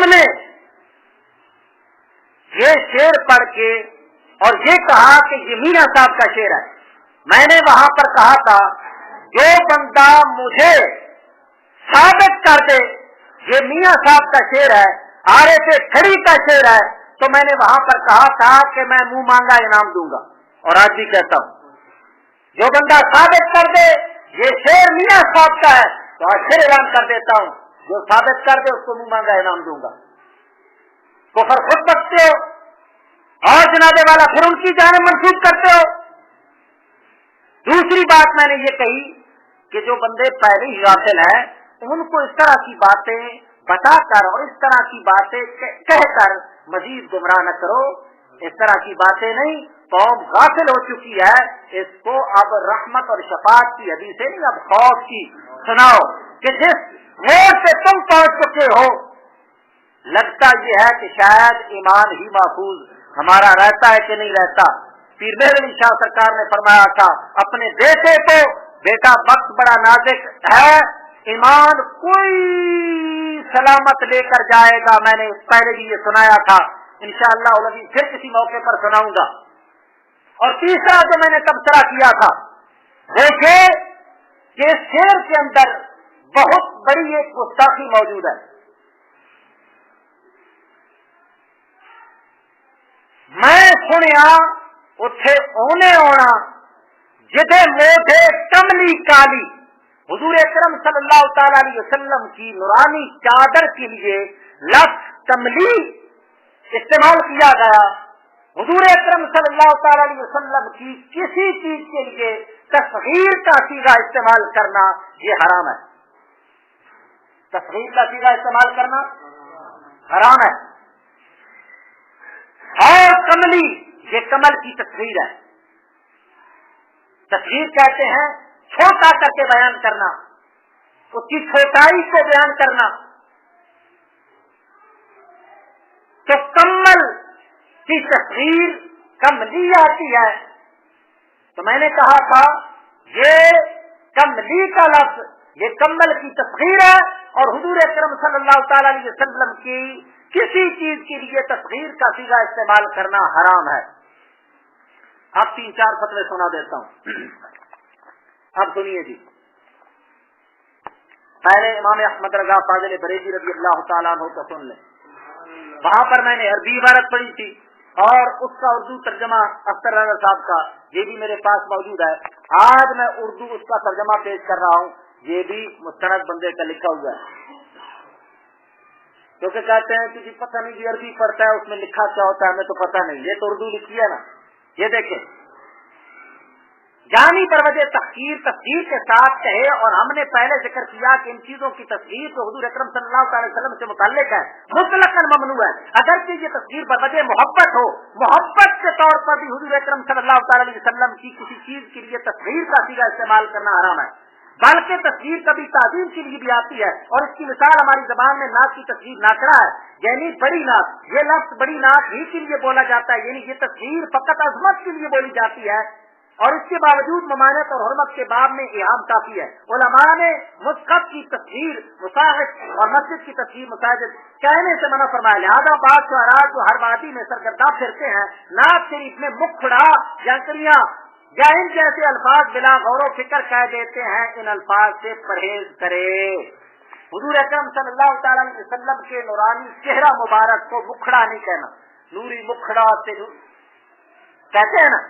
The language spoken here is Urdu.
ہم نے یہ شعر پڑھ کے اور یہ کہا کہ یہ میاں صاحب کا شعر ہے. میں نے وہاں پر کہا تھا جو بندہ مجھے ثابت کر دے یہ میاں صاحب کا شعر ہے, آرے سے کھڑی کا شعر ہے, تو میں نے وہاں پر کہا تھا کہ میں منہ مانگا انعام دوں گا. اور آج بھی کہتا ہوں جو بندہ ثابت کر دے یہ شعر میاں صاحب کا ہے تو آج پھر اعلان کر دیتا ہوں جو ثابت کر دے اس کو منہ مانگا انعام دوں گا. کفر خود بکتے ہو اور جناب والا پھر ان کی جانب منسوخ کرتے ہو. دوسری بات میں نے یہ کہی کہ جو بندے پہلے ہی غافل ہیں ان کو اس طرح کی باتیں بتا کر اور اس طرح کی باتیں کہہ کر مزید گمراہ نہ کرو. اس طرح کی باتیں نہیں, قوم غافل ہو چکی ہے, اس کو اب رحمت اور شفاعت کی حدیث نہیں اب خوف کی سناؤ کہ جس موڑ سے تم پہنچ چکے ہو لگتا یہ ہے کہ شاید ایمان ہی محفوظ ہمارا رہتا ہے کہ نہیں رہتا. پیر مہر علی شاہ سرکار نے فرمایا تھا اپنے بیٹے کو, بیٹا وقت بڑا نازک ہے, ایمان کوئی سلامت لے کر جائے گا. میں نے پہلے بھی یہ سنایا تھا, انشاءاللہ العزیز پھر کسی موقع پر سناؤں گا. اور تیسرا جو میں نے تبصرہ کیا تھا دیکھیں کہ شعر کے اندر بہت بڑی ایک گستاخی موجود ہے. میں سنیا اتھے اونے اونا جدے موٹے کملی کالی حضور اکرم صلی اللہ تعالی علیہ وسلم کی نورانی چادر کے لیے لفظ کملی استعمال کیا گیا. حضور اکرم صلی اللہ تعالی علیہ وسلم کی کسی چیز کے لیے تصغیر کا صیغہ استعمال کرنا یہ حرام ہے. تصغیر کا صیغہ استعمال کرنا حرام ہے. اور کملی یہ کمل کی تصغیر ہے. تصغیر کہتے ہیں چھوٹا کر کے بیان کرنا, اس کی چھوٹائی کو بیان کرنا. تو کمل کی تصغیر کملی آتی ہے. تو میں نے کہا تھا یہ کملی کا لفظ یہ کمل کی تصغیر ہے اور حضور اکرم صلی اللہ تعالی علیہ وسلم کی کسی چیز کے لیے تصغیر کا صیغہ استعمال کرنا حرام ہے. اب 3-4 فتوے سنا دیتا ہوں. اب سنیے جی. پہلے امام احمد رضا فاضل بریلوی رضی اللہ تعالیٰ عنہ کو سن لیں. وہاں پر میں نے عربی عبارت پڑھی تھی اور اس کا اردو ترجمہ اختر رضا صاحب کا یہ بھی میرے پاس موجود ہے. آج میں اردو اس کا ترجمہ پیش کر رہا ہوں, یہ بھی مستند بندے کا لکھا ہوا ہے. کیونکہ کہتے ہیں کہ پتہ نہیں جی عربی پڑھتا ہے اس میں لکھا کیا ہوتا ہے, ہمیں تو پتہ نہیں, یہ تو اردو لکھی ہے نا. یہ دیکھیں جانی پر وجہ تحقیر تصدیق کے ساتھ کہے, اور ہم نے پہلے ذکر کیا کہ ان چیزوں کی تصدیق تو حضور اکرم صلی اللہ علیہ وسلم سے متعلق ہے, مطلقاً ممنوع ہے. اگرچہ یہ تصدیق پر وجہ محبت ہو, محبت کے طور پر بھی حضور اکرم صلی اللہ تعالی علیہ وسلم کی کسی چیز کے لیے تصدیق کا صیغہ استعمال کرنا حرام ہے. بلکہ تصویر کبھی تعظیم کے لیے بھی آتی ہے, اور اس کی مثال ہماری زبان میں ناک کی تصویر ناکڑا ہے, یعنی بڑی ناک. یہ لفظ بڑی ناک ہی کے لیے بولا جاتا ہے, یعنی یہ تصویر فقط عظمت کے لیے بولی جاتی ہے, اور اس کے باوجود ممانعت اور حرمت کے باب میں اعام کافی ہے. علماء نے مصحف کی تصویر مصاحف اور مسجد کی تصویر مساجد کہنے سے منع فرمایا. لہٰذا بعض شعراء جو ہر وادی میں سرگرداں پھرتے ہیں نعت شریف میں مکھڑا, جنکریاں یا ان جیسے الفاظ بلا غور و فکر کہہ دیتے ہیں, ان الفاظ سے پرہیز کرے. حضور اکرم صلی اللہ تعالی علیہ وسلم کے نورانی چہرہ مبارک کو مکھڑا نہیں کہنا, نوری مکھڑا سے کہتے ہیں نا,